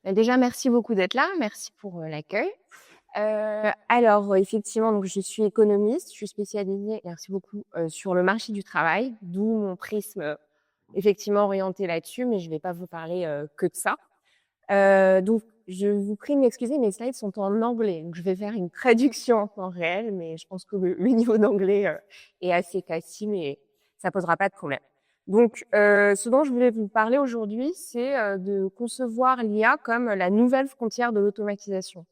Déjà, merci beaucoup d'être là. Merci pour, l'accueil. Alors, effectivement, donc je suis économiste. Je suis spécialisée, merci beaucoup, sur le marché du travail, d'où mon prisme, effectivement orienté là-dessus, mais je vais pas vous parler, que de ça. Donc je vous prie de m'excuser, mes slides sont en anglais, donc je vais faire une traduction en temps réel, mais je pense que le niveau d'anglais, est assez facile et ça posera pas de problème. Donc ce dont je voulais vous parler aujourd'hui, c'est, de concevoir l'IA comme la nouvelle frontière de l'automatisation.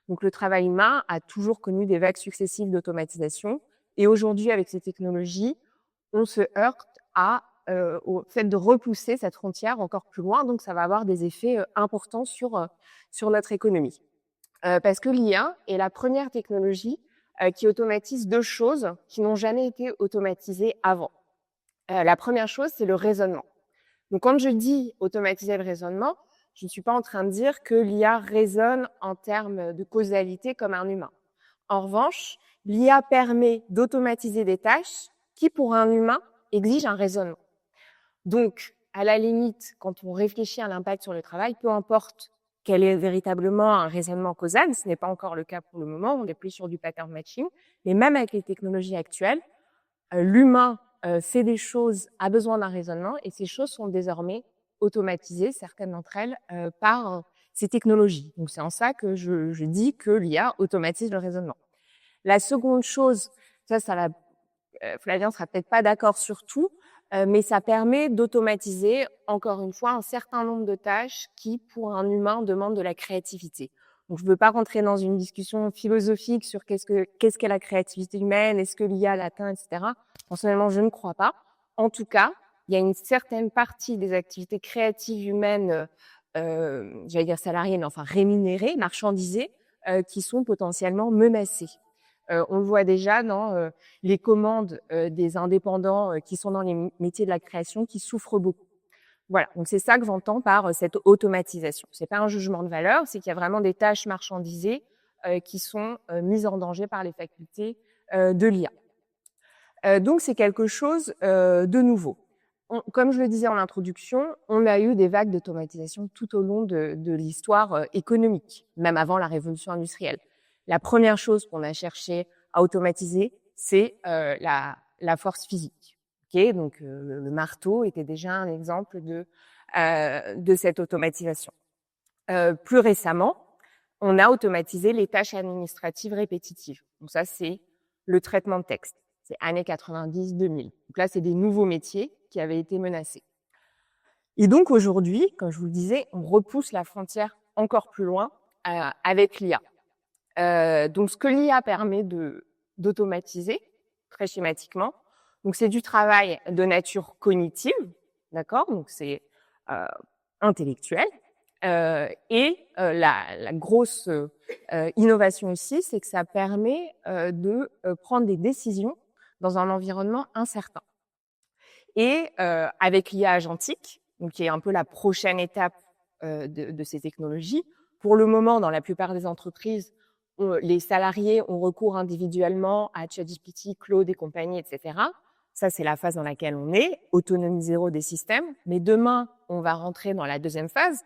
Donc le travail humain a toujours connu des vagues successives d'automatisation et aujourd'hui, avec ces technologies, on se heurte au fait de repousser cette frontière encore plus loin, donc ça va avoir des effets, importants sur notre économie. Parce que l'IA est la première technologie, qui automatise 2 choses qui n'ont jamais été automatisées avant. La première chose, c'est le raisonnement. Donc quand je dis automatiser le raisonnement, je ne suis pas en train de dire que l'IA raisonne en termes de causalité comme un humain. En revanche, l'IA permet d'automatiser des tâches qui, pour un humain, exigent un raisonnement. Donc, à la limite, quand on réfléchit à l'impact sur le travail, peu importe quel est véritablement un raisonnement causal, ce n'est pas encore le cas pour le moment, on est plus sur du pattern matching, mais même avec les technologies actuelles, l'humain fait des choses, a besoin d'un raisonnement, et ces choses sont désormais automatisées, certaines d'entre elles, par ces technologies. Donc c'est en ça que je dis que l'IA automatise le raisonnement. La seconde chose, Flavien sera peut-être pas d'accord sur tout, mais ça permet d'automatiser, encore une fois, un certain nombre de tâches qui, pour un humain, demandent de la créativité. Donc, je ne veux pas rentrer dans une discussion philosophique sur qu'est-ce qu'est la créativité humaine, est-ce que l'IA l'atteint, etc. Personnellement, je ne crois pas. En tout cas, il y a une certaine partie des activités créatives humaines, j'allais dire salariées, mais enfin rémunérées, marchandisées, qui sont potentiellement menacées. On le voit déjà dans les commandes des indépendants qui sont dans les métiers de la création qui souffrent beaucoup. Voilà, donc c'est ça que j'entends par cette automatisation. C'est pas un jugement de valeur, c'est qu'il y a vraiment des tâches marchandisées qui sont mises en danger par les facultés de l'IA. Donc c'est quelque chose de nouveau. Comme je le disais en introduction, on a eu des vagues d'automatisation tout au long de l'histoire économique, même avant la révolution industrielle. La première chose qu'on a cherché à automatiser, c'est la force physique. Okay, donc le marteau était déjà un exemple de cette automatisation. Plus récemment, on a automatisé les tâches administratives répétitives. Donc ça, c'est le traitement de texte. C'est années 90-2000. Donc là, c'est des nouveaux métiers qui avaient été menacés. Et donc aujourd'hui, comme je vous le disais, on repousse la frontière encore plus loin avec l'IA. Donc ce que l'IA permet d'automatiser, très schématiquement, donc c'est du travail de nature cognitive, d'accord? Donc c'est intellectuel. La grosse innovation ici, c'est que ça permet de prendre des décisions dans un environnement incertain. Et avec l'IA agentique, donc qui est un peu la prochaine étape de ces technologies, pour le moment, dans la plupart des entreprises, les salariés ont recours individuellement à ChatGPT, Claude et compagnie, etc. Ça, c'est la phase dans laquelle on est, autonomie zéro des systèmes. Mais demain, on va rentrer dans la deuxième phase,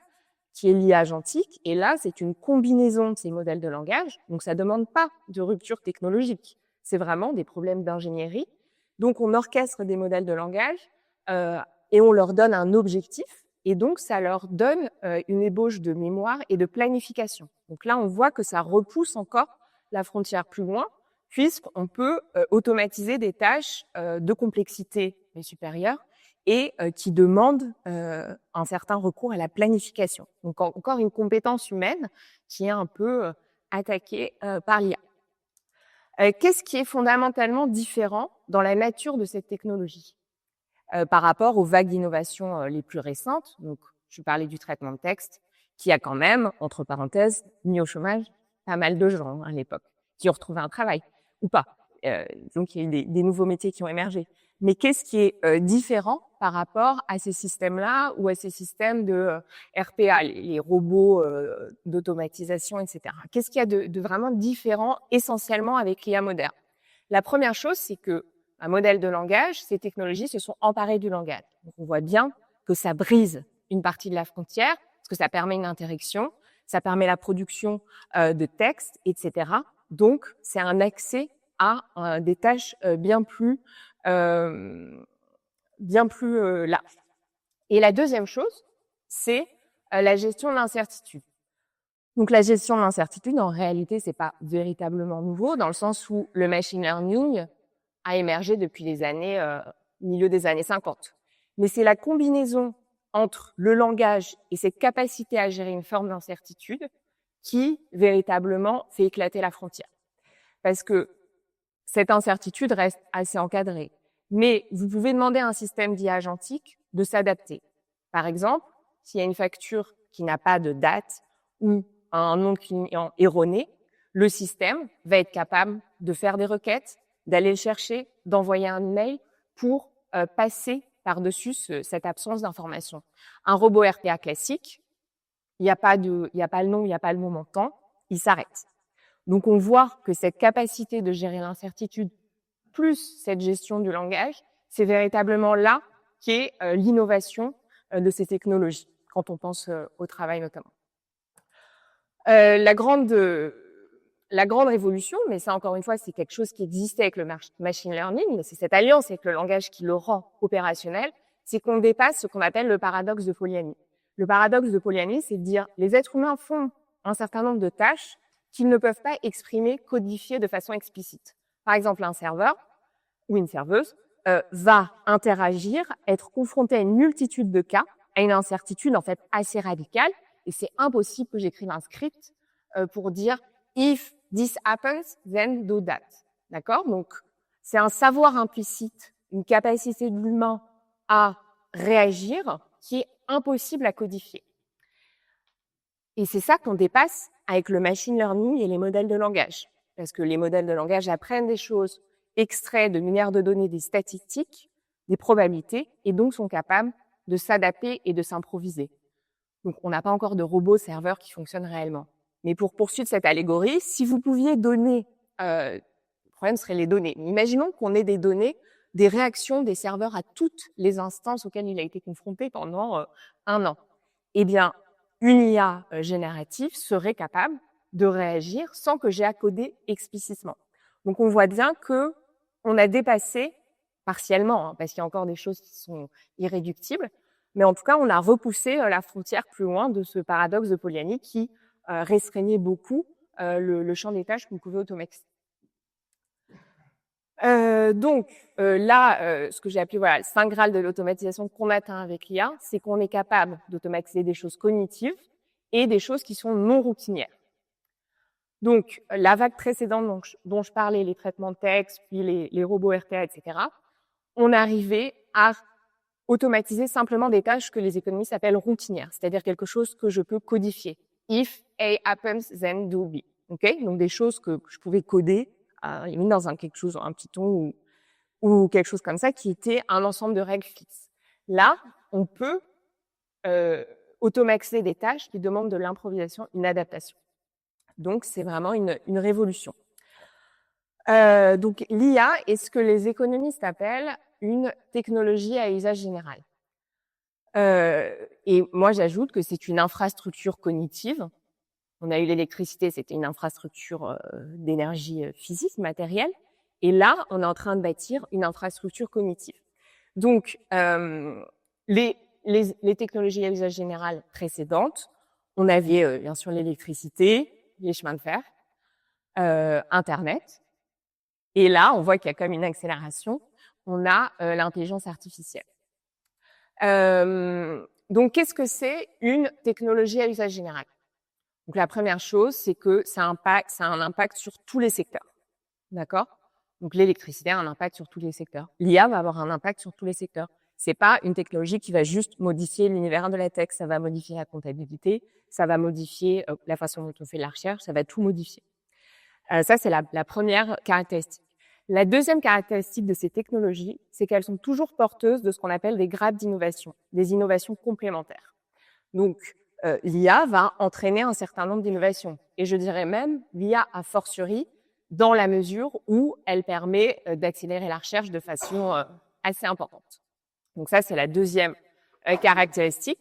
qui est l'IA agentique. Et là, c'est une combinaison de ces modèles de langage. Donc, ça ne demande pas de rupture technologique. C'est vraiment des problèmes d'ingénierie. Donc, on orchestre des modèles de langage et on leur donne un objectif. Et donc, ça leur donne une ébauche de mémoire et de planification. Donc là, on voit que ça repousse encore la frontière plus loin, puisqu'on peut automatiser des tâches de complexité supérieure et qui demandent un certain recours à la planification. Donc encore une compétence humaine qui est un peu attaquée par l'IA. Qu'est-ce qui est fondamentalement différent dans la nature de cette technologie par rapport aux vagues d'innovation les plus récentes? Donc, je parlais du traitement de texte, qui a quand même, entre parenthèses, mis au chômage pas mal de gens à l'époque, qui ont retrouvé un travail, ou pas. Donc, il y a eu des nouveaux métiers qui ont émergé. Mais qu'est-ce qui est différent par rapport à ces systèmes-là ou à ces systèmes de RPA, les robots d'automatisation, etc. Qu'est-ce qu'il y a de vraiment différent essentiellement avec l'IA moderne? La première chose, c'est que un modèle de langage, ces technologies se sont emparées du langage. Donc on voit bien que ça brise une partie de la frontière, parce que ça permet une interaction, ça permet la production de textes, etc. Donc, c'est un accès à des tâches bien plus larges. Et la deuxième chose, c'est la gestion de l'incertitude. Donc, la gestion de l'incertitude, en réalité, c'est pas véritablement nouveau, dans le sens où le machine learning a émergé depuis les années, milieu des années 50. Mais c'est la combinaison entre le langage et cette capacité à gérer une forme d'incertitude qui, véritablement, fait éclater la frontière. Parce que cette incertitude reste assez encadrée. Mais vous pouvez demander à un système d'IA agentique de s'adapter. Par exemple, s'il y a une facture qui n'a pas de date ou un nom client erroné, le système va être capable de faire des requêtes, d'aller le chercher, d'envoyer un email pour passer par-dessus cette absence d'information. Un robot RPA classique, il n'y a pas le nom, il n'y a pas le moment temps, il s'arrête. Donc on voit que cette capacité de gérer l'incertitude plus cette gestion du langage, c'est véritablement là qu'est l'innovation de ces technologies, quand on pense au travail notamment. La grande révolution, mais ça encore une fois, c'est quelque chose qui existait avec le machine learning, c'est cette alliance avec le langage qui le rend opérationnel, c'est qu'on dépasse ce qu'on appelle le paradoxe de Polanyi. Le paradoxe de Polanyi, c'est de dire les êtres humains font un certain nombre de tâches qu'ils ne peuvent pas exprimer, codifier de façon explicite. Par exemple, un serveur ou une serveuse va interagir, être confronté à une multitude de cas, à une incertitude en fait assez radicale, et c'est impossible que j'écrive un script pour dire if this happens, then do that. D'accord? Donc, c'est un savoir implicite, une capacité de l'humain à réagir qui est impossible à codifier. Et c'est ça qu'on dépasse avec le machine learning et les modèles de langage. Parce que les modèles de langage apprennent des choses, extraient de milliards de données des statistiques, des probabilités, et donc sont capables de s'adapter et de s'improviser. Donc, on n'a pas encore de robots serveurs qui fonctionnent réellement. Mais pour poursuivre cette allégorie, si vous pouviez donner, le problème serait les données. Mais imaginons qu'on ait des données, des réactions des serveurs à toutes les instances auxquelles il a été confronté pendant 1 an. Eh bien, une IA générative serait capable de réagir sans que j'ai à coder explicitement. Donc, on voit bien que on a dépassé partiellement, parce qu'il y a encore des choses qui sont irréductibles, mais en tout cas, on a repoussé la frontière plus loin de ce paradoxe de Polanyi qui restreignait beaucoup le champ des tâches qu'on pouvait automatiser. Ce que j'ai appelé le Saint Graal de l'automatisation qu'on atteint avec l'IA, c'est qu'on est capable d'automatiser des choses cognitives et des choses qui sont non routinières. Donc, la vague précédente dont je parlais, les traitements de texte, puis les robots RPA, etc., on arrivait à automatiser simplement des tâches que les économistes appellent routinières, c'est-à-dire quelque chose que je peux codifier. If A happens, then do B. Okay? Donc, des choses que je pouvais coder dans un Python ou quelque chose comme ça qui était un ensemble de règles fixes. Là, on peut automatiser des tâches qui demandent de l'improvisation, une adaptation. Donc, c'est vraiment une révolution. Donc, l'IA est ce que les économistes appellent une technologie à usage général. Et moi, j'ajoute que c'est une infrastructure cognitive. On a eu l'électricité, c'était une infrastructure d'énergie physique, matérielle. Et là, on est en train de bâtir une infrastructure cognitive. Donc, les technologies à usage général précédentes, on avait bien sûr l'électricité, les chemins de fer, Internet. Et là, on voit qu'il y a comme une accélération. On a l'intelligence artificielle. Donc, qu'est-ce que c'est une technologie à usage général? Donc, la première chose, c'est que ça a un impact sur tous les secteurs. D'accord? Donc, l'électricité a un impact sur tous les secteurs. L'IA va avoir un impact sur tous les secteurs. C'est pas une technologie qui va juste modifier l'univers de la tech, ça va modifier la comptabilité, ça va modifier la façon dont on fait la recherche, ça va tout modifier. Ça, c'est la première caractéristique. La deuxième caractéristique de ces technologies, c'est qu'elles sont toujours porteuses de ce qu'on appelle des grappes d'innovation, des innovations complémentaires. Donc, l'IA va entraîner un certain nombre d'innovations. Et je dirais même l'IA a fortiori, dans la mesure où elle permet d'accélérer la recherche de façon assez importante. Donc ça, c'est la deuxième caractéristique.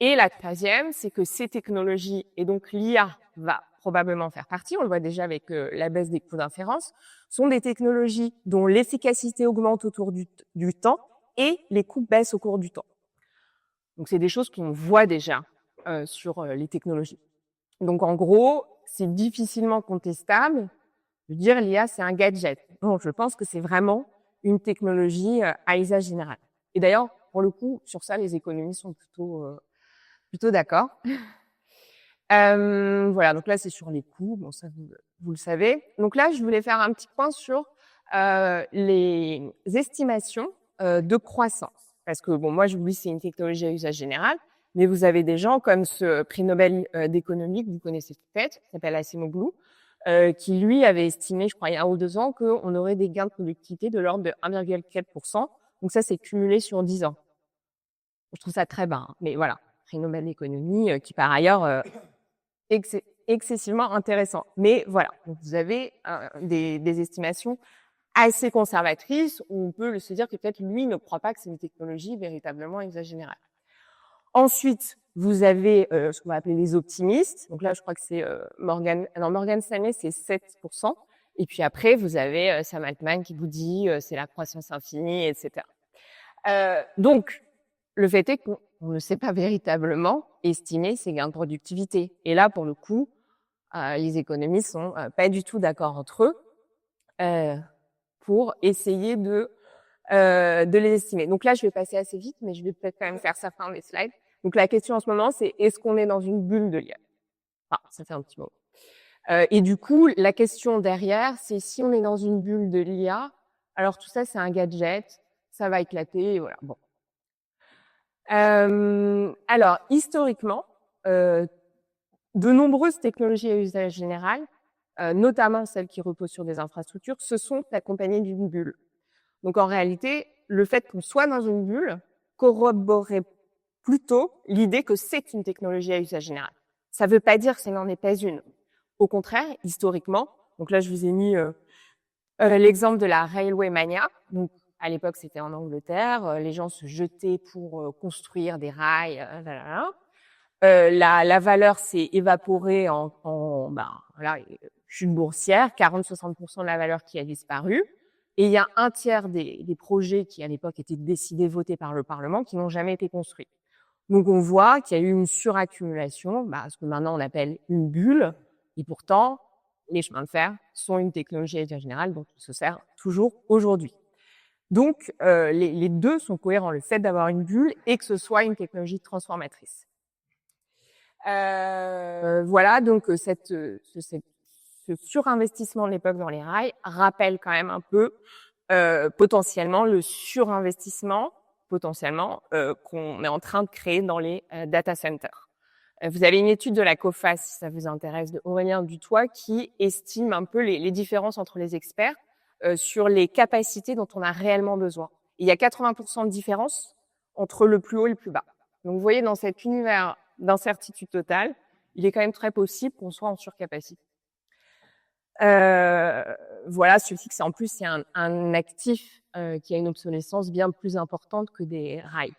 Et la troisième, c'est que ces technologies, et donc l'IA va probablement faire partie, on le voit déjà avec la baisse des coûts d'inférence, sont des technologies dont l'efficacité augmente autour du temps et les coûts baissent au cours du temps. Donc, c'est des choses qu'on voit déjà sur les technologies. Donc, en gros, c'est difficilement contestable de dire l'IA, c'est un gadget. Non, je pense que c'est vraiment une technologie à usage général. Et d'ailleurs, pour le coup, sur ça, les économistes sont plutôt d'accord. Voilà, donc là, c'est sur les coûts. Bon, ça, vous le savez. Donc là, je voulais faire un petit point sur les estimations de croissance. Parce que, bon, moi, je vous dis, c'est une technologie à usage général, mais vous avez des gens comme ce prix Nobel d'économie que vous connaissez peut-être, qui s'appelle Acemoglu, qui, lui, avait estimé, je crois, il y a 1 ou 2 ans, qu'on aurait des gains de productivité de l'ordre de 1,4%. Donc ça, c'est cumulé sur 10 ans. Je trouve ça très bas, hein, mais voilà, prix Nobel d'économie qui, par ailleurs, excessivement intéressant. Mais voilà, donc vous avez des estimations assez conservatrices où on peut se dire que peut-être lui ne croit pas que c'est une technologie véritablement à usage général. Ensuite, vous avez ce qu'on va appeler les optimistes. Donc là, je crois que c'est Morgan Stanley, c'est 7%. Et puis après, vous avez Sam Altman qui vous dit c'est la croissance infinie, etc. Donc, le fait est qu'on ne sait pas véritablement estimer ces gains de productivité. Et là, pour le coup, les économistes sont pas du tout d'accord entre eux pour essayer de les estimer. Donc là, je vais passer assez vite, mais je vais peut-être quand même faire ça fin des slides. Donc la question en ce moment, c'est est-ce qu'on est dans une bulle de l'IA? Enfin, ça fait un petit moment. Et du coup, la question derrière, c'est si on est dans une bulle de l'IA, alors tout ça, c'est un gadget, ça va éclater, et voilà. Bon. Alors, historiquement, de nombreuses technologies à usage général, notamment celles qui reposent sur des infrastructures, se sont accompagnées d'une bulle. Donc, en réalité, le fait qu'on soit dans une bulle corroborerait plutôt l'idée que c'est une technologie à usage général. Ça ne veut pas dire que ça n'en est pas une. Au contraire, historiquement, donc là, je vous ai mis l'exemple de la Railway Mania. Donc, à l'époque, c'était en Angleterre. Les gens se jetaient pour construire des rails. La valeur s'est évaporée en chute boursière, 40-60% de la valeur qui a disparu. Et il y a un tiers des projets qui, à l'époque, étaient décidés, votés par le Parlement, qui n'ont jamais été construits. Donc, on voit qu'il y a eu une suraccumulation, ce que maintenant on appelle une bulle. Et pourtant, les chemins de fer sont une technologie à usage général dont on se sert toujours aujourd'hui. Donc, les deux sont cohérents, le fait d'avoir une bulle et que ce soit une technologie transformatrice. Voilà, donc ce surinvestissement de l'époque dans les rails rappelle quand même un peu potentiellement le surinvestissement qu'on est en train de créer dans les data centers. Vous avez une étude de la COFAS, si ça vous intéresse, de Aurélien Dutoit, qui estime un peu les différences entre les experts sur les capacités dont on a réellement besoin. Et il y a 80% de différence entre le plus haut et le plus bas. Donc, vous voyez, dans cet univers d'incertitude totale, il est quand même très possible qu'on soit en surcapacité. Voilà, celui-ci, c'est en plus, c'est un actif qui a une obsolescence bien plus importante que des rails.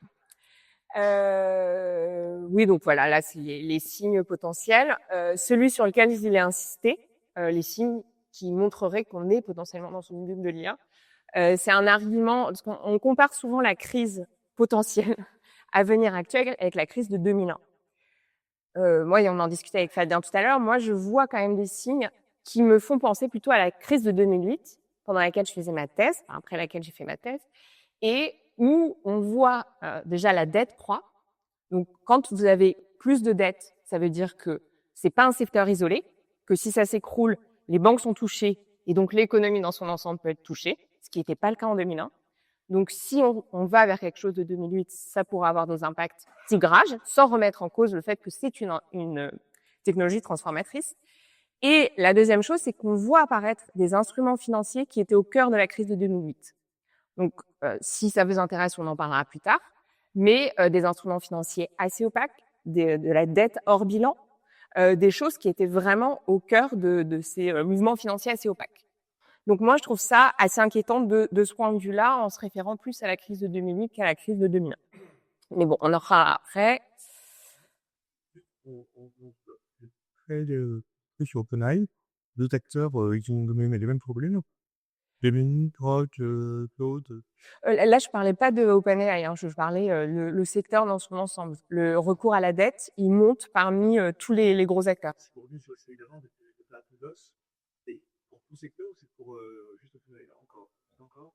Oui, donc voilà, là, c'est les signes potentiels. Celui sur lequel il est insisté, les signes qui montreraient qu'on est potentiellement dans une bulle de l'IA, c'est un argument, parce qu'on compare souvent la crise potentielle à venir actuelle avec la crise de 2001. Moi, on en discutait avec Fabien tout à l'heure, moi, je vois quand même des signes qui me font penser plutôt à la crise de 2008, pendant laquelle je faisais ma thèse, après laquelle j'ai fait ma thèse, et où on voit déjà la dette croît. Donc, quand vous avez plus de dettes, ça veut dire que c'est pas un secteur isolé, que si ça s'écroule, les banques sont touchées et donc l'économie dans son ensemble peut être touchée, ce qui n'était pas le cas en 2001. Donc, si on va vers quelque chose de 2008, ça pourra avoir des impacts plus graves, sans remettre en cause le fait que c'est une technologie transformatrice. Et la deuxième chose, c'est qu'on voit apparaître des instruments financiers qui étaient au cœur de la crise de 2008. Donc, si ça vous intéresse, on en parlera plus tard. Mais des instruments financiers assez opaques, de la dette hors bilan, des choses qui étaient vraiment au cœur de ces mouvements financiers assez opaques. Donc moi, je trouve ça assez inquiétant de ce point de vue-là, en se référant plus à la crise de 2008 qu'à la crise de 2001. Mais bon, on en reparlera après. C'est très sur OpenAI. Deux acteurs, ils ont les mêmes problèmes. Gemini, Grok, Claude. Là, je parlais pas de OpenAI, hein, je parlais le secteur dans son ensemble. Le recours à la dette, il monte parmi tous les gros acteurs. C'est pour lui sur celui-là, avec la Atos. Et pour tout secteur ou c'est pour juste OpenAI là encore? Encore?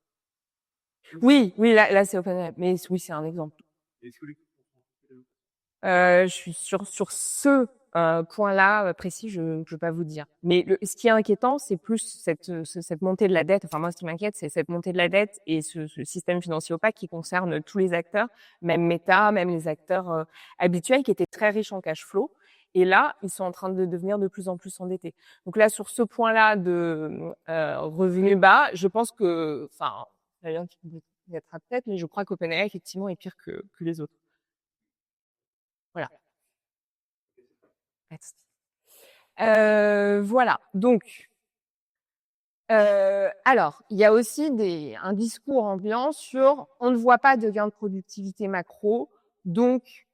Oui, là c'est OpenAI, mais oui, c'est un exemple. Est-ce que les Je suis sur ce point-là précis, je ne peux pas vous dire. Mais ce qui est inquiétant, c'est plus cette montée de la dette. Enfin, moi, ce qui m'inquiète, c'est cette montée de la dette et ce système financier opaque qui concerne tous les acteurs, même Meta, même les acteurs habituels qui étaient très riches en cash flow. Et là, ils sont en train de devenir de plus en plus endettés. Donc là, sur ce point-là de revenus bas, je pense que, enfin, il y en a qui peut-être, mais je crois qu'OpenAI, effectivement, est pire que les autres. Voilà. Voilà. Donc, alors, il y a aussi un discours ambiant sur on ne voit pas de gain de productivité macro, donc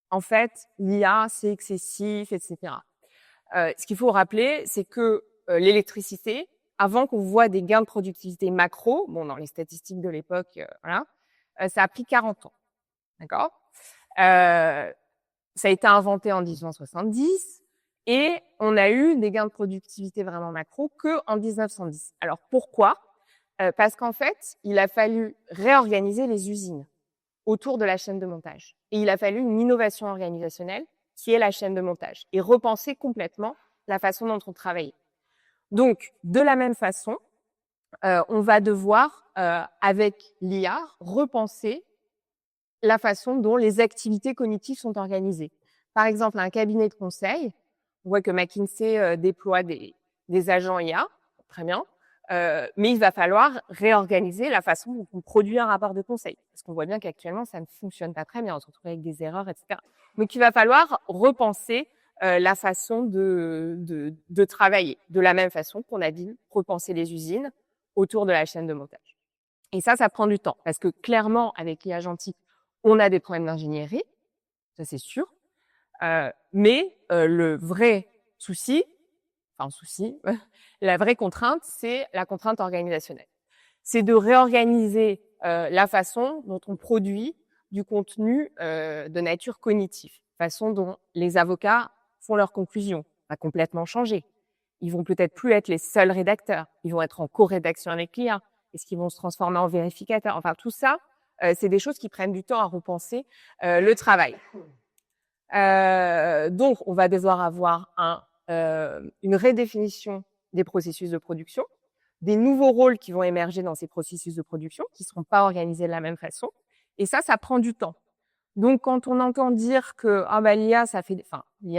en fait, l'IA, c'est excessif, etc. Ce qu'il faut rappeler, c'est que l'électricité, avant qu'on voit des gains de productivité macro, bon, dans les statistiques de l'époque, voilà, ça a pris 40 ans. D'accord? Ça a été inventé en 1970 et on a eu des gains de productivité vraiment macro que en 1910. Alors pourquoi? Parce qu'en fait, il a fallu réorganiser les usines autour de la chaîne de montage. Et il a fallu une innovation organisationnelle qui est la chaîne de montage et repenser complètement la façon dont on travaillait. Donc, de la même façon, on va devoir, avec l'IA, repenser la façon dont les activités cognitives sont organisées. Par exemple, un cabinet de conseil, on voit que McKinsey déploie des agents IA, très bien, mais il va falloir réorganiser la façon dont on produit un rapport de conseil, parce qu'on voit bien qu'actuellement, ça ne fonctionne pas très bien, on se retrouve avec des erreurs, etc. Donc, il va falloir repenser la façon de travailler, de la même façon qu'on a dit repenser les usines autour de la chaîne de montage. Et ça prend du temps, parce que clairement, avec l'IA agentique, on a des problèmes d'ingénierie, ça c'est sûr. Mais le vrai souci, la vraie contrainte, c'est la contrainte organisationnelle. C'est de réorganiser la façon dont on produit du contenu de nature cognitive, façon dont les avocats font leurs conclusions, va complètement changer. Ils vont peut-être plus être les seuls rédacteurs, ils vont être en co-rédaction avec l'IA. Est-ce qu'ils vont se transformer en vérificateurs? Enfin, tout ça, c'est des choses qui prennent du temps à repenser le travail. Donc, on va devoir avoir une redéfinition des processus de production, des nouveaux rôles qui vont émerger dans ces processus de production, qui ne seront pas organisés de la même façon. Et ça prend du temps. Donc, quand on entend dire que l'IA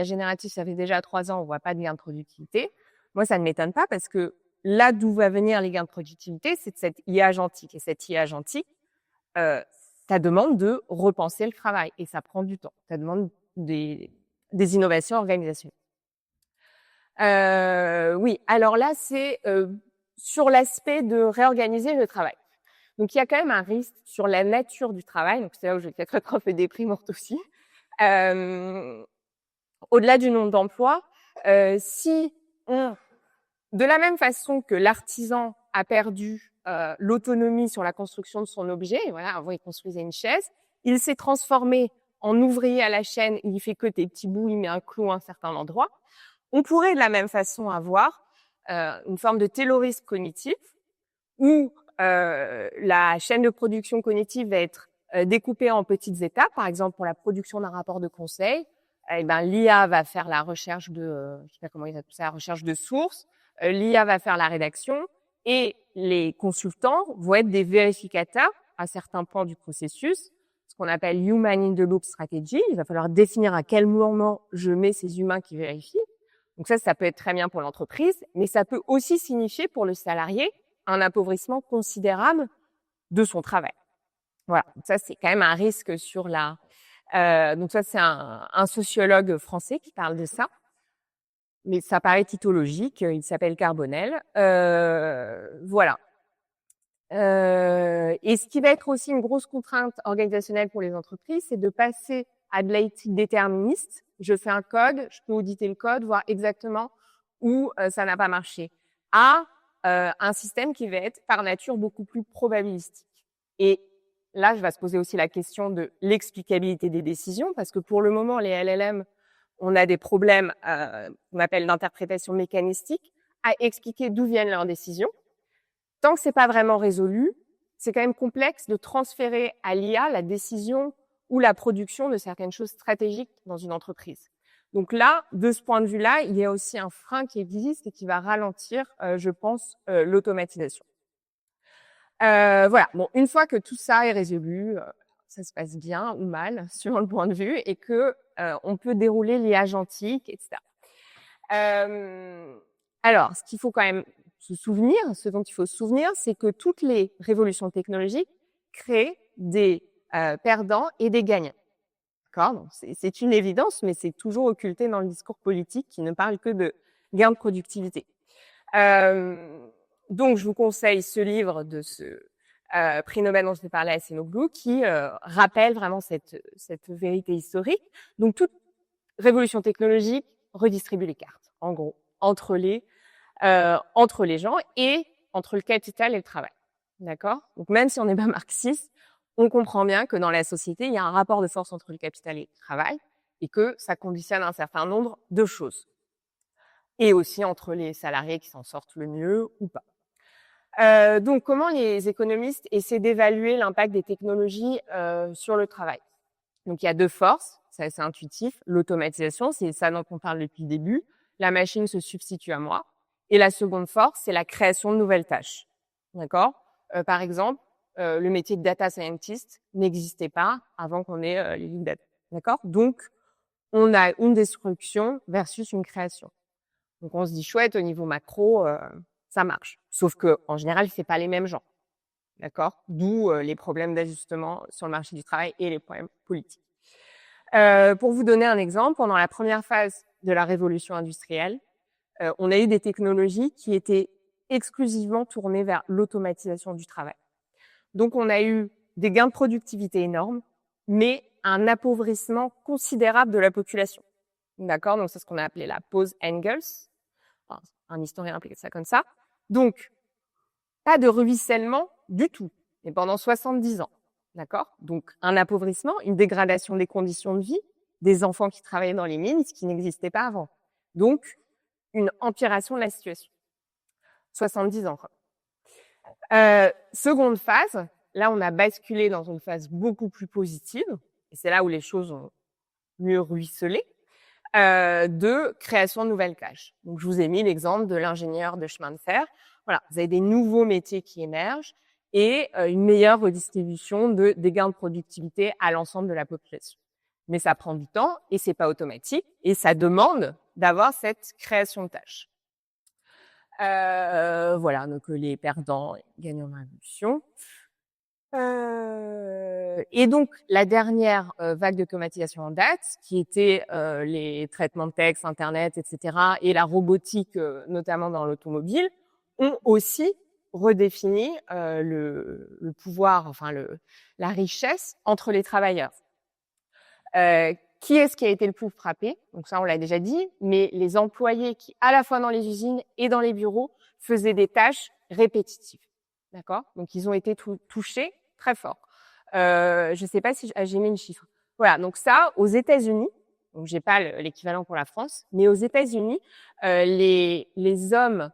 générative, ça fait déjà 3 ans, on voit pas de gain de productivité, moi, ça ne m'étonne pas parce que là d'où va venir les gains de productivité, c'est de cette IA agentique. Et cette IA agentique, ça demande de repenser le travail et ça prend du temps. Ça demande des innovations organisationnelles. Oui, alors là, c'est sur l'aspect de réorganiser le travail. Donc, il y a quand même un risque sur la nature du travail. Donc, c'est là où je vais peut-être être un peu déprimante aussi. Au-delà du nombre d'emplois, si de la même façon que l'artisan a perdu l'autonomie sur la construction de son objet, voilà, avant il construisait une chaise, il s'est transformé en ouvrier à la chaîne, il fait que des petits bouts, il met un clou à un certain endroit. On pourrait de la même façon avoir une forme de taylorisme cognitif où la chaîne de production cognitive va être découpée en petites étapes. Par exemple, pour la production d'un rapport de conseil, l'IA va faire la recherche je sais pas comment ils appellent ça, la recherche de sources. L'IA va faire la rédaction et les consultants vont être des vérificateurs à certains points du processus, ce qu'on appelle Human in the Loop Strategy. Il va falloir définir à quel moment je mets ces humains qui vérifient. Donc ça peut être très bien pour l'entreprise, mais ça peut aussi signifier pour le salarié un appauvrissement considérable de son travail. Voilà, donc ça c'est quand même un risque sur la. Donc ça c'est un sociologue français qui parle de ça, mais ça paraît titologique. Il s'appelle Carbonel. Voilà. Et ce qui va être aussi une grosse contrainte organisationnelle pour les entreprises, c'est de passer à de l'éthique déterministe. Je fais un code, je peux auditer le code, voir exactement où ça n'a pas marché, à un système qui va être par nature beaucoup plus probabilistique. Et là, je vais se poser aussi la question de l'explicabilité des décisions, parce que pour le moment, les LLM, on a des problèmes qu'on appelle d'interprétation mécanistique, à expliquer d'où viennent leurs décisions. Tant que c'est pas vraiment résolu, c'est quand même complexe de transférer à l'IA la décision ou la production de certaines choses stratégiques dans une entreprise. Donc là, de ce point de vue-là, il y a aussi un frein qui existe et qui va ralentir, je pense, l'automatisation. Voilà. Bon, une fois que tout ça est résolu, ça se passe bien ou mal, suivant le point de vue, et que on peut dérouler l'IA agentique, etc. Alors, ce qu'il faut quand même se souvenir, ce dont il faut se souvenir, c'est que toutes les révolutions technologiques créent des perdants et des gagnants. D'accord ? Donc, c'est une évidence, mais c'est toujours occulté dans le discours politique qui ne parle que de gains de productivité. Donc, je vous conseille ce livre de ce prix Nobel dont je t'ai parlé, Acemoglu, qui rappelle vraiment cette vérité historique. Donc, toute révolution technologique redistribue les cartes, en gros, entre les gens et entre le capital et le travail. D'accord ? Donc, même si on n'est pas marxiste, on comprend bien que dans la société, il y a un rapport de force entre le capital et le travail et que ça conditionne un certain nombre de choses. Et aussi entre les salariés qui s'en sortent le mieux ou pas. Donc, comment les économistes essaient d'évaluer l'impact des technologies sur le travail ? Donc, il y a deux forces, c'est assez intuitif. L'automatisation, c'est ça dont on parle depuis le début. La machine se substitue à moi. Et la seconde force, c'est la création de nouvelles tâches. D'accord ? Par exemple, le métier de data scientist n'existait pas avant qu'on ait les big data. D'accord ? Donc, on a une destruction versus une création. Donc, on se dit chouette, au niveau macro, ça marche. Sauf que, en général, c'est pas les mêmes gens. D'accord ? D'où les problèmes d'ajustement sur le marché du travail et les problèmes politiques. Pour vous donner un exemple, pendant la première phase de la révolution industrielle, on a eu des technologies qui étaient exclusivement tournées vers l'automatisation du travail. Donc, on a eu des gains de productivité énormes, mais un appauvrissement considérable de la population. D'accord ? Donc, c'est ce qu'on a appelé la pause Engels. Enfin, un historien appelait ça comme ça. Donc, pas de ruissellement du tout, mais pendant 70 ans. D'accord ? Donc, un appauvrissement, une dégradation des conditions de vie des enfants qui travaillaient dans les mines, ce qui n'existait pas avant. Donc, une empiration de la situation. 70 ans. Seconde phase, là, on a basculé dans une phase beaucoup plus positive, et c'est là où les choses ont mieux ruisselé, de création de nouvelles tâches. Donc, je vous ai mis l'exemple de l'ingénieur de chemin de fer. Voilà, vous avez des nouveaux métiers qui émergent et une meilleure redistribution des gains de productivité à l'ensemble de la population. Mais ça prend du temps et c'est pas automatique et ça demande d'avoir cette création de tâches. Voilà, donc les perdants et gagnants de la révolution. Et donc, la dernière vague d'automatisation en date, qui était les traitements de texte, Internet, etc., et la robotique, notamment dans l'automobile, ont aussi redéfini le pouvoir, enfin la richesse entre les travailleurs. Qui est-ce qui a été le plus frappé ? Donc ça, on l'a déjà dit, mais les employés qui, à la fois dans les usines et dans les bureaux, faisaient des tâches répétitives. D'accord ? Donc, ils ont été touchés très fort. Je ne sais pas si j'ai mis une chiffre. Voilà, donc ça, aux États-Unis, donc j'ai pas l'équivalent pour la France, mais aux États-Unis, les hommes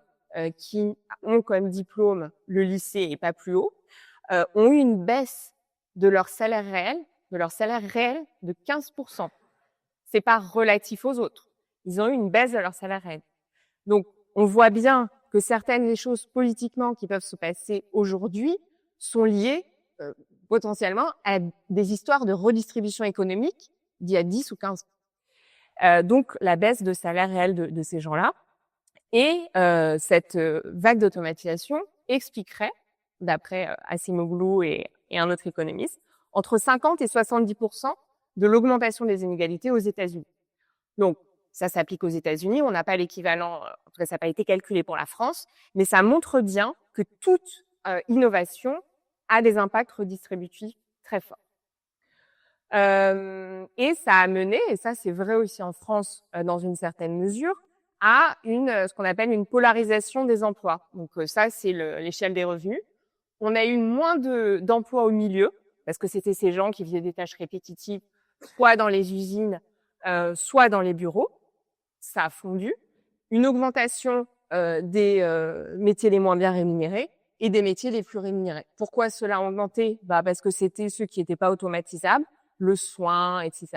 qui ont comme diplôme le lycée et pas plus haut, ont eu une baisse de leur salaire réel de 15%. C'est pas relatif aux autres. Ils ont eu une baisse de leur salaire réel. Donc, on voit bien que certaines des choses politiquement qui peuvent se passer aujourd'hui sont liées potentiellement à des histoires de redistribution économique d'il y a 10 ou 15 ans. Donc, la baisse de salaire réel de ces gens-là. Et cette vague d'automatisation expliquerait, d'après Acemoglu et un autre économiste, entre 50 et 70% de l'augmentation des inégalités aux États-Unis. Donc, ça s'applique aux États-Unis, on n'a pas l'équivalent, en tout cas, ça n'a pas été calculé pour la France, mais ça montre bien que toute innovation a des impacts redistributifs très forts. Et ça a mené, et ça c'est vrai aussi en France dans une certaine mesure, à ce qu'on appelle une polarisation des emplois. Donc ça, c'est l'échelle des revenus. On a eu moins d'emplois au milieu, parce que c'était ces gens qui faisaient des tâches répétitives, soit dans les usines, soit dans les bureaux. Ça a fondu. Une augmentation des métiers les moins bien rémunérés et des métiers les plus rémunérés. Pourquoi cela a augmenté? Parce que c'était ceux qui n'étaient pas automatisables, le soin, etc.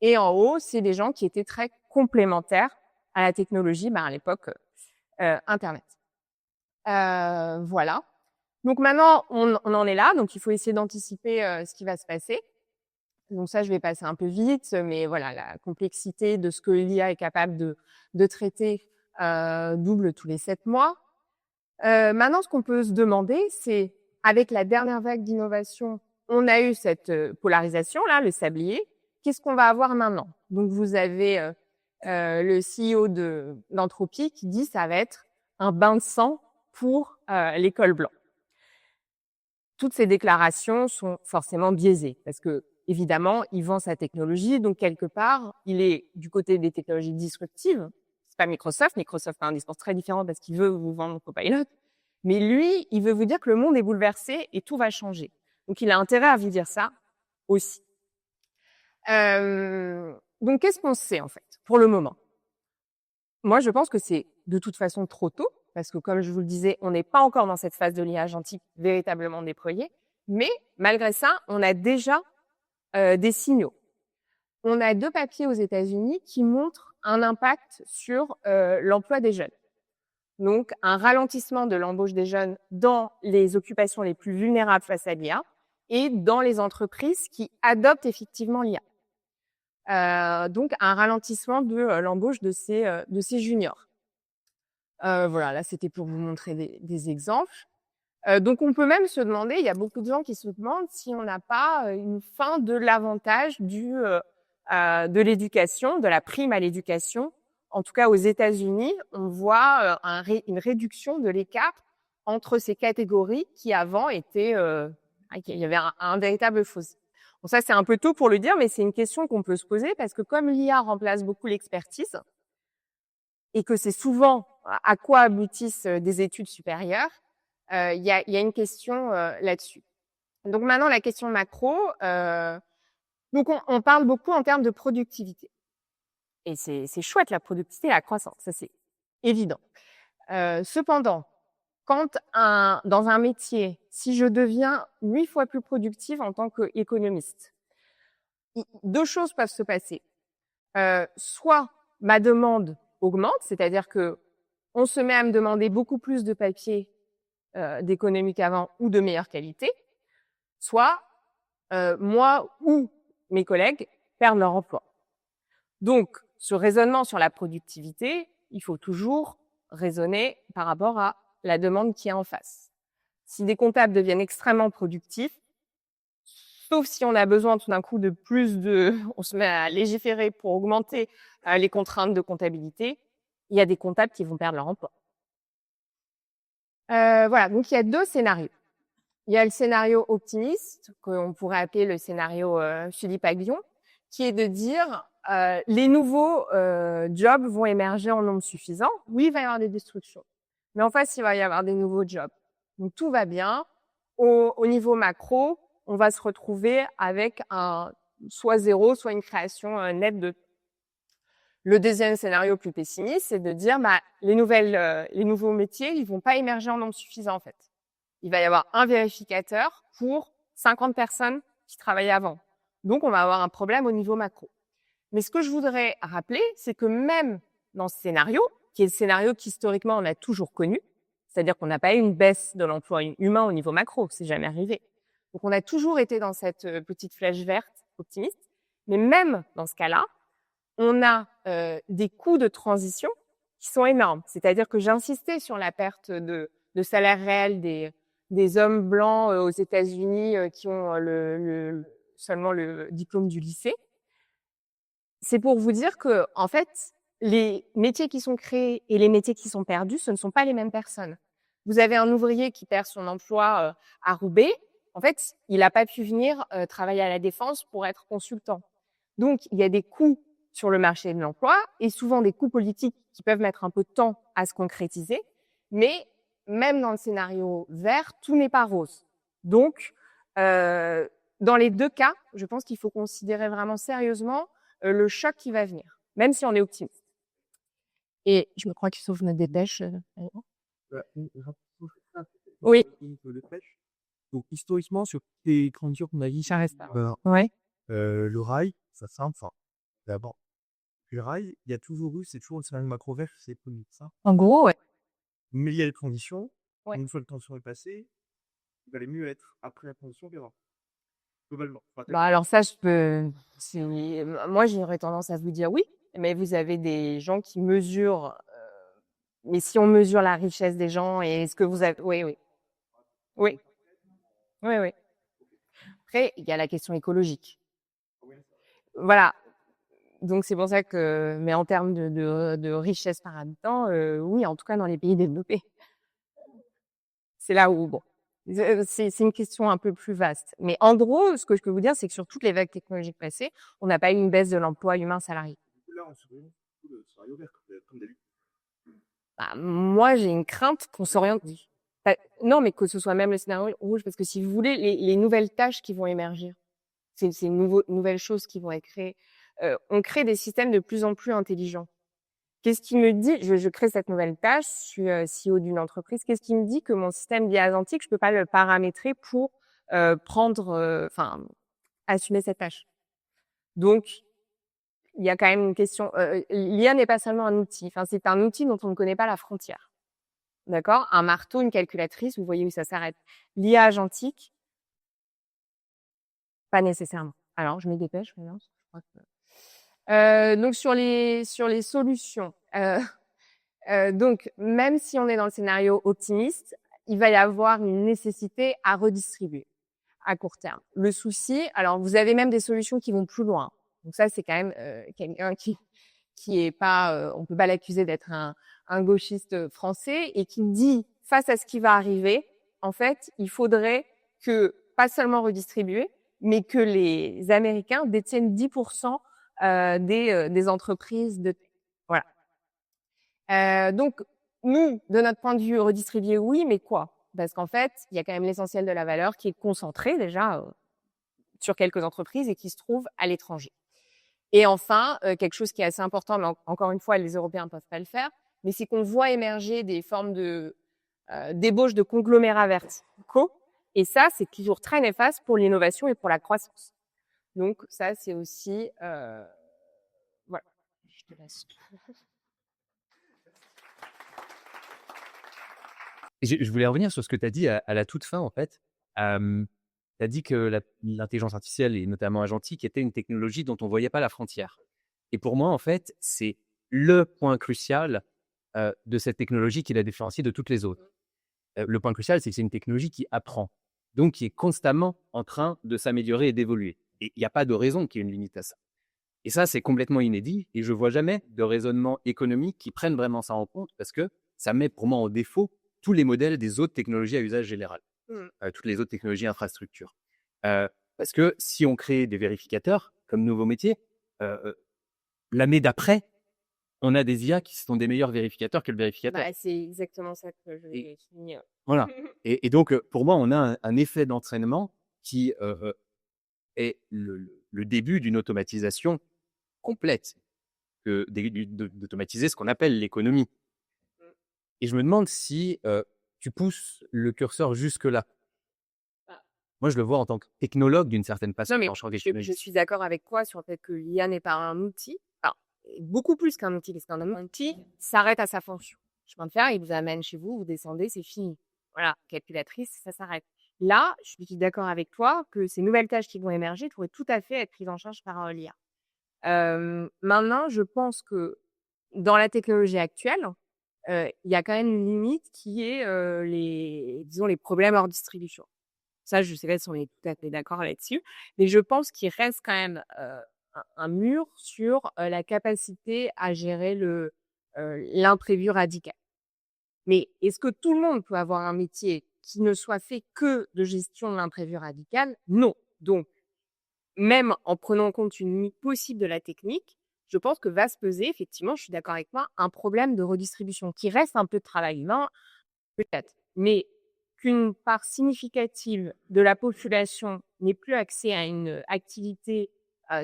Et en haut, c'est des gens qui étaient très complémentaires à la technologie, à l'époque, Internet. Voilà. Donc maintenant, on en est là. Donc il faut essayer d'anticiper ce qui va se passer. Donc ça, je vais passer un peu vite, mais voilà, la complexité de ce que l'IA est capable de traiter double tous les 7 mois. Maintenant, ce qu'on peut se demander, c'est avec la dernière vague d'innovation, on a eu cette polarisation là, le sablier. Qu'est-ce qu'on va avoir maintenant? Donc vous avez le CEO d'Anthropic qui dit ça va être un bain de sang pour les cols blancs. Toutes ces déclarations sont forcément biaisées parce que évidemment, il vend sa technologie, donc quelque part, il est du côté des technologies disruptives. C'est pas Microsoft. Microsoft a un discours très différent parce qu'il veut vous vendre Copilot. Mais lui, il veut vous dire que le monde est bouleversé et tout va changer. Donc, il a intérêt à vous dire ça aussi. Donc, qu'est-ce qu'on sait, en fait, pour le moment? Moi, je pense que c'est de toute façon trop tôt, parce que comme je vous le disais, on n'est pas encore dans cette phase de l'IA agentique véritablement déployée. Mais malgré ça, on a déjà des signaux. On a 2 papiers aux États-Unis qui montrent un impact sur l'emploi des jeunes. Donc, un ralentissement de l'embauche des jeunes dans les occupations les plus vulnérables face à l'IA et dans les entreprises qui adoptent effectivement l'IA. Donc, un ralentissement de l'embauche de ces juniors. Voilà, là, c'était pour vous montrer des exemples. Donc, on peut même se demander, il y a beaucoup de gens qui se demandent si on n'a pas une fin de l'avantage de l'éducation, de la prime à l'éducation. En tout cas, aux États-Unis, on voit une réduction de l'écart entre ces catégories qui avant étaient, il y avait un véritable fossé. Bon, ça, c'est un peu tôt pour le dire, mais c'est une question qu'on peut se poser parce que comme l'IA remplace beaucoup l'expertise et que c'est souvent à quoi aboutissent des études supérieures, il y a une question là-dessus. Donc maintenant, la question macro, donc on parle beaucoup en termes de productivité. Et c'est chouette la productivité et la croissance, ça c'est évident. Cependant, dans un métier, si je deviens 8 fois plus productive en tant qu'économiste, 2 choses peuvent se passer. Soit ma demande augmente, c'est-à-dire que on se met à me demander beaucoup plus de papier d'économie qu'avant ou de meilleure qualité, soit moi ou mes collègues perdent leur emploi. Donc, ce raisonnement sur la productivité, il faut toujours raisonner par rapport à la demande qui est en face. Si des comptables deviennent extrêmement productifs, sauf si on a besoin tout d'un coup on se met à légiférer pour augmenter les contraintes de comptabilité, il y a des comptables qui vont perdre leur emploi. Voilà, donc il y a 2 scénarios. Il y a le scénario optimiste, qu'on pourrait appeler le scénario Philippe Aghion, qui est de dire les nouveaux jobs vont émerger en nombre suffisant. Oui, il va y avoir des destructions, mais en face, il va y avoir des nouveaux jobs. Donc tout va bien. Au niveau macro, on va se retrouver avec soit 0, soit une création nette de. Le deuxième scénario plus pessimiste, c'est de dire les nouveaux métiers, ils vont pas émerger en nombre suffisant en fait. Il va y avoir un vérificateur pour 50 personnes qui travaillaient avant. Donc, on va avoir un problème au niveau macro. Mais ce que je voudrais rappeler, c'est que même dans ce scénario, qui est le scénario qu'historiquement on a toujours connu, c'est-à-dire qu'on n'a pas eu une baisse de l'emploi humain au niveau macro, c'est jamais arrivé. Donc, on a toujours été dans cette petite flèche verte optimiste. Mais même dans ce cas-là, on a des coûts de transition qui sont énormes. C'est-à-dire que j'insistais sur la perte de salaire réel des hommes blancs aux États-Unis qui ont seulement le diplôme du lycée. C'est pour vous dire que, en fait, les métiers qui sont créés et les métiers qui sont perdus, ce ne sont pas les mêmes personnes. Vous avez un ouvrier qui perd son emploi à Roubaix. En fait, il n'a pas pu venir travailler à la Défense pour être consultant. Donc, il y a des coûts sur le marché de l'emploi et souvent des coûts politiques qui peuvent mettre un peu de temps à se concrétiser. Mais même dans le scénario vert, tout n'est pas rose. Donc, dans les deux cas, je pense qu'il faut considérer vraiment sérieusement le choc qui va venir, même si on est optimiste. Et je me crois qu'il faut que je me dépêche. Oui. De pêche. Donc, historiquement, sur les grandes qu'on a dit, Ça reste pas. Ouais. le rail, ça simple, enfin, d'abord. Le rail, il y a toujours eu, c'est toujours le scénario macro vert, c'est connu, ça. En gros, ouais. Mais il y a des transitions. Ouais. Une fois le tension est passé, il valait mieux être après la transition qu'avant. Globalement. Bah alors ça, moi, j'aurais tendance à vous dire oui, mais vous avez des gens qui mesurent. Mais si on mesure la richesse des gens et ce que vous avez, oui, oui, oui, oui, oui. Après, il y a la question écologique. Voilà. Donc c'est pour ça que, mais en termes de richesse par habitant, oui, en tout cas dans les pays développés. C'est là où, bon, c'est une question un peu plus vaste. Mais en gros, ce que je peux vous dire, c'est que sur toutes les vagues technologiques passées, on n'a pas eu une baisse de l'emploi humain salarié. Là, on se réunit sur le scénario vert, comme d'habitude. Bah, moi, j'ai une crainte qu'on s'oriente. Non, mais que ce soit même le scénario rouge, parce que si vous voulez, les nouvelles tâches qui vont émerger, c'est une nouvelles choses qui vont être créées. On crée des systèmes de plus en plus intelligents. Qu'est-ce qui me dit, je crée cette nouvelle tâche, je suis CEO d'une entreprise, qu'est-ce qui me dit que mon système biasantique, je peux pas le paramétrer pour assumer cette tâche. Donc, il y a quand même une question. L'IA n'est pas seulement un outil. Enfin, c'est un outil dont on ne connaît pas la frontière. D'accord? Un marteau, une calculatrice, vous voyez où ça s'arrête. L'IA agentique, pas nécessairement. Alors, je me dépêche maintenant. Je crois que... donc sur les solutions. Donc, même si on est dans le scénario optimiste, il va y avoir une nécessité à redistribuer à court terme. Le souci, alors vous avez même des solutions qui vont plus loin. Donc ça, c'est quand même quelqu'un qui est pas, on peut pas l'accuser d'être un gauchiste français et qui dit face à ce qui va arriver, en fait, il faudrait que pas seulement redistribuer, mais que les Américains détiennent 10% des entreprises de tech. Voilà. Donc nous, de notre point de vue, redistribuer, oui, mais quoi? Parce qu'en fait, il y a quand même l'essentiel de la valeur qui est concentré déjà sur quelques entreprises et qui se trouve à l'étranger. Et enfin, quelque chose qui est assez important, mais encore une fois, les Européens ne peuvent pas le faire, mais c'est qu'on voit émerger des formes d'ébauche de conglomérats verticaux. Et ça, c'est toujours très néfaste pour l'innovation et pour la croissance. Donc ça, c'est aussi... voilà. Je te laisse. Je voulais revenir sur ce que tu as dit à la toute fin, en fait. Tu as dit que l'intelligence artificielle, et notamment agentique, était une technologie dont on ne voyait pas la frontière. Et pour moi, en fait, c'est le point crucial de cette technologie qui la différencie de toutes les autres. Le point crucial, c'est que c'est une technologie qui apprend, donc qui est constamment en train de s'améliorer et d'évoluer. Et il n'y a pas de raison qu'il y ait une limite à ça. Et ça, c'est complètement inédit. Et je ne vois jamais de raisonnement économique qui prenne vraiment ça en compte parce que ça met pour moi en défaut tous les modèles des autres technologies à usage général, toutes les autres technologies infrastructures. Parce que si on crée des vérificateurs comme nouveau métier, l'année d'après, on a des IA qui sont des meilleurs vérificateurs que le vérificateur. Bah, c'est exactement ça que je vais finir. Voilà. Et donc, pour moi, on a un effet d'entraînement qui est le début d'une automatisation complète, d'automatiser ce qu'on appelle l'économie. Et je me demande si tu pousses le curseur jusque-là. Moi, je le vois en tant que technologue d'une certaine façon. Non, mais je suis d'accord avec toi sur le fait que l'IA n'est pas un outil. Enfin, beaucoup plus qu'un outil, parce qu'un outil s'arrête à sa fonction. Chemin de fer, il vous amène chez vous, vous descendez, c'est fini. Voilà, calculatrice, ça s'arrête. Là, je suis d'accord avec toi que ces nouvelles tâches qui vont émerger pourraient tout à fait être prises en charge par l'IA. Maintenant, je pense que dans la technologie actuelle, il y a quand même une limite qui est les problèmes hors distribution. Ça, je sais pas si on est tout à fait d'accord là-dessus, mais je pense qu'il reste quand même un mur sur la capacité à gérer l'imprévu radical. Mais est-ce que tout le monde peut avoir un métier qui ne soit fait que de gestion de l'imprévu radical? Non. Donc, même en prenant en compte une limite possible de la technique, je pense que va se peser, effectivement, je suis d'accord avec toi, un problème de redistribution qui reste un peu de travail humain, peut-être, mais qu'une part significative de la population n'ait plus accès à une activité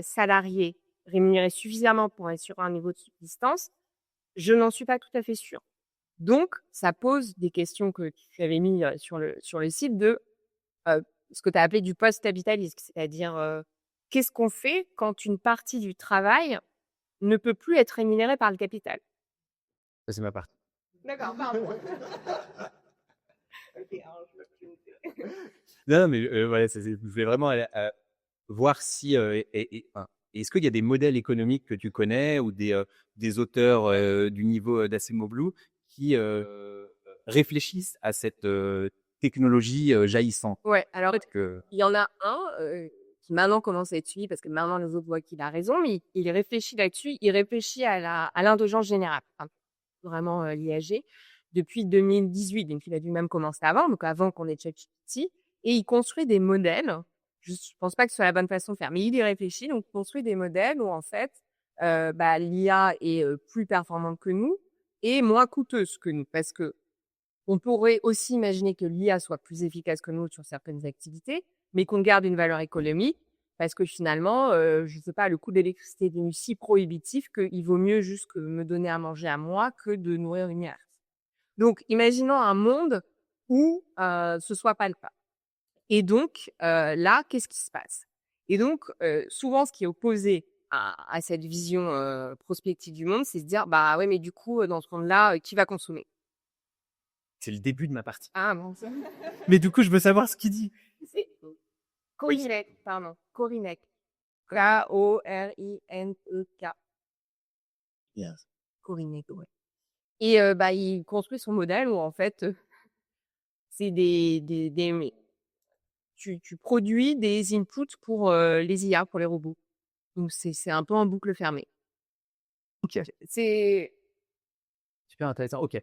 salariée rémunérée suffisamment pour assurer un niveau de subsistance, je n'en suis pas tout à fait sûre. Donc, ça pose des questions que tu avais mis sur le site de ce que tu as appelé du post-capitalisme, c'est-à-dire qu'est-ce qu'on fait quand une partie du travail ne peut plus être rémunérée par le capital? Ça, c'est ma partie. D'accord, pardon. Non, mais voilà, je voulais vraiment voir si, enfin, est-ce qu'il y a des modèles économiques que tu connais ou des auteurs du niveau d'Acemoglu qui réfléchissent à cette technologie jaillissante? Ouais, alors Peut-être que il y en a un qui maintenant commence à être suivi parce que maintenant les autres voient qu'il a raison, mais il réfléchit là-dessus. Il réfléchit à l'indulgence générale, enfin, vraiment l'IAG, depuis 2018. Donc il a dû même commencer avant, donc avant qu'on ait ChatGPT. Et il construit des modèles. Je pense pas que ce soit la bonne façon de faire, mais il y réfléchit. Donc il construit des modèles où en fait, l'IA est plus performante que nous et moins coûteuse que nous, parce que on pourrait aussi imaginer que l'IA soit plus efficace que nous sur certaines activités, mais qu'on garde une valeur économique parce que finalement, je sais pas, le coût de l'électricité est devenu si prohibitif qu'il vaut mieux juste que me donner à manger à moi que de nourrir une hiérarchie. Donc, imaginons un monde où ce soit pas le cas. Et donc, là, qu'est-ce qui se passe? Et donc, souvent, ce qui est opposé à cette vision prospective du monde, c'est se dire, bah ouais, mais du coup, dans ce monde-là, qui va consommer? c'est le début de ma partie. Ah bon, ça. Mais du coup, je veux savoir ce qu'il dit. C'est Korinek, pardon. Korinek. K-O-R-I-N-E-K. Yes. Korinek, ouais. Et il construit son modèle où en fait, c'est tu produis des inputs pour les IA, pour les robots. Donc c'est un peu en boucle fermée. Ok, C'est super intéressant. Ok.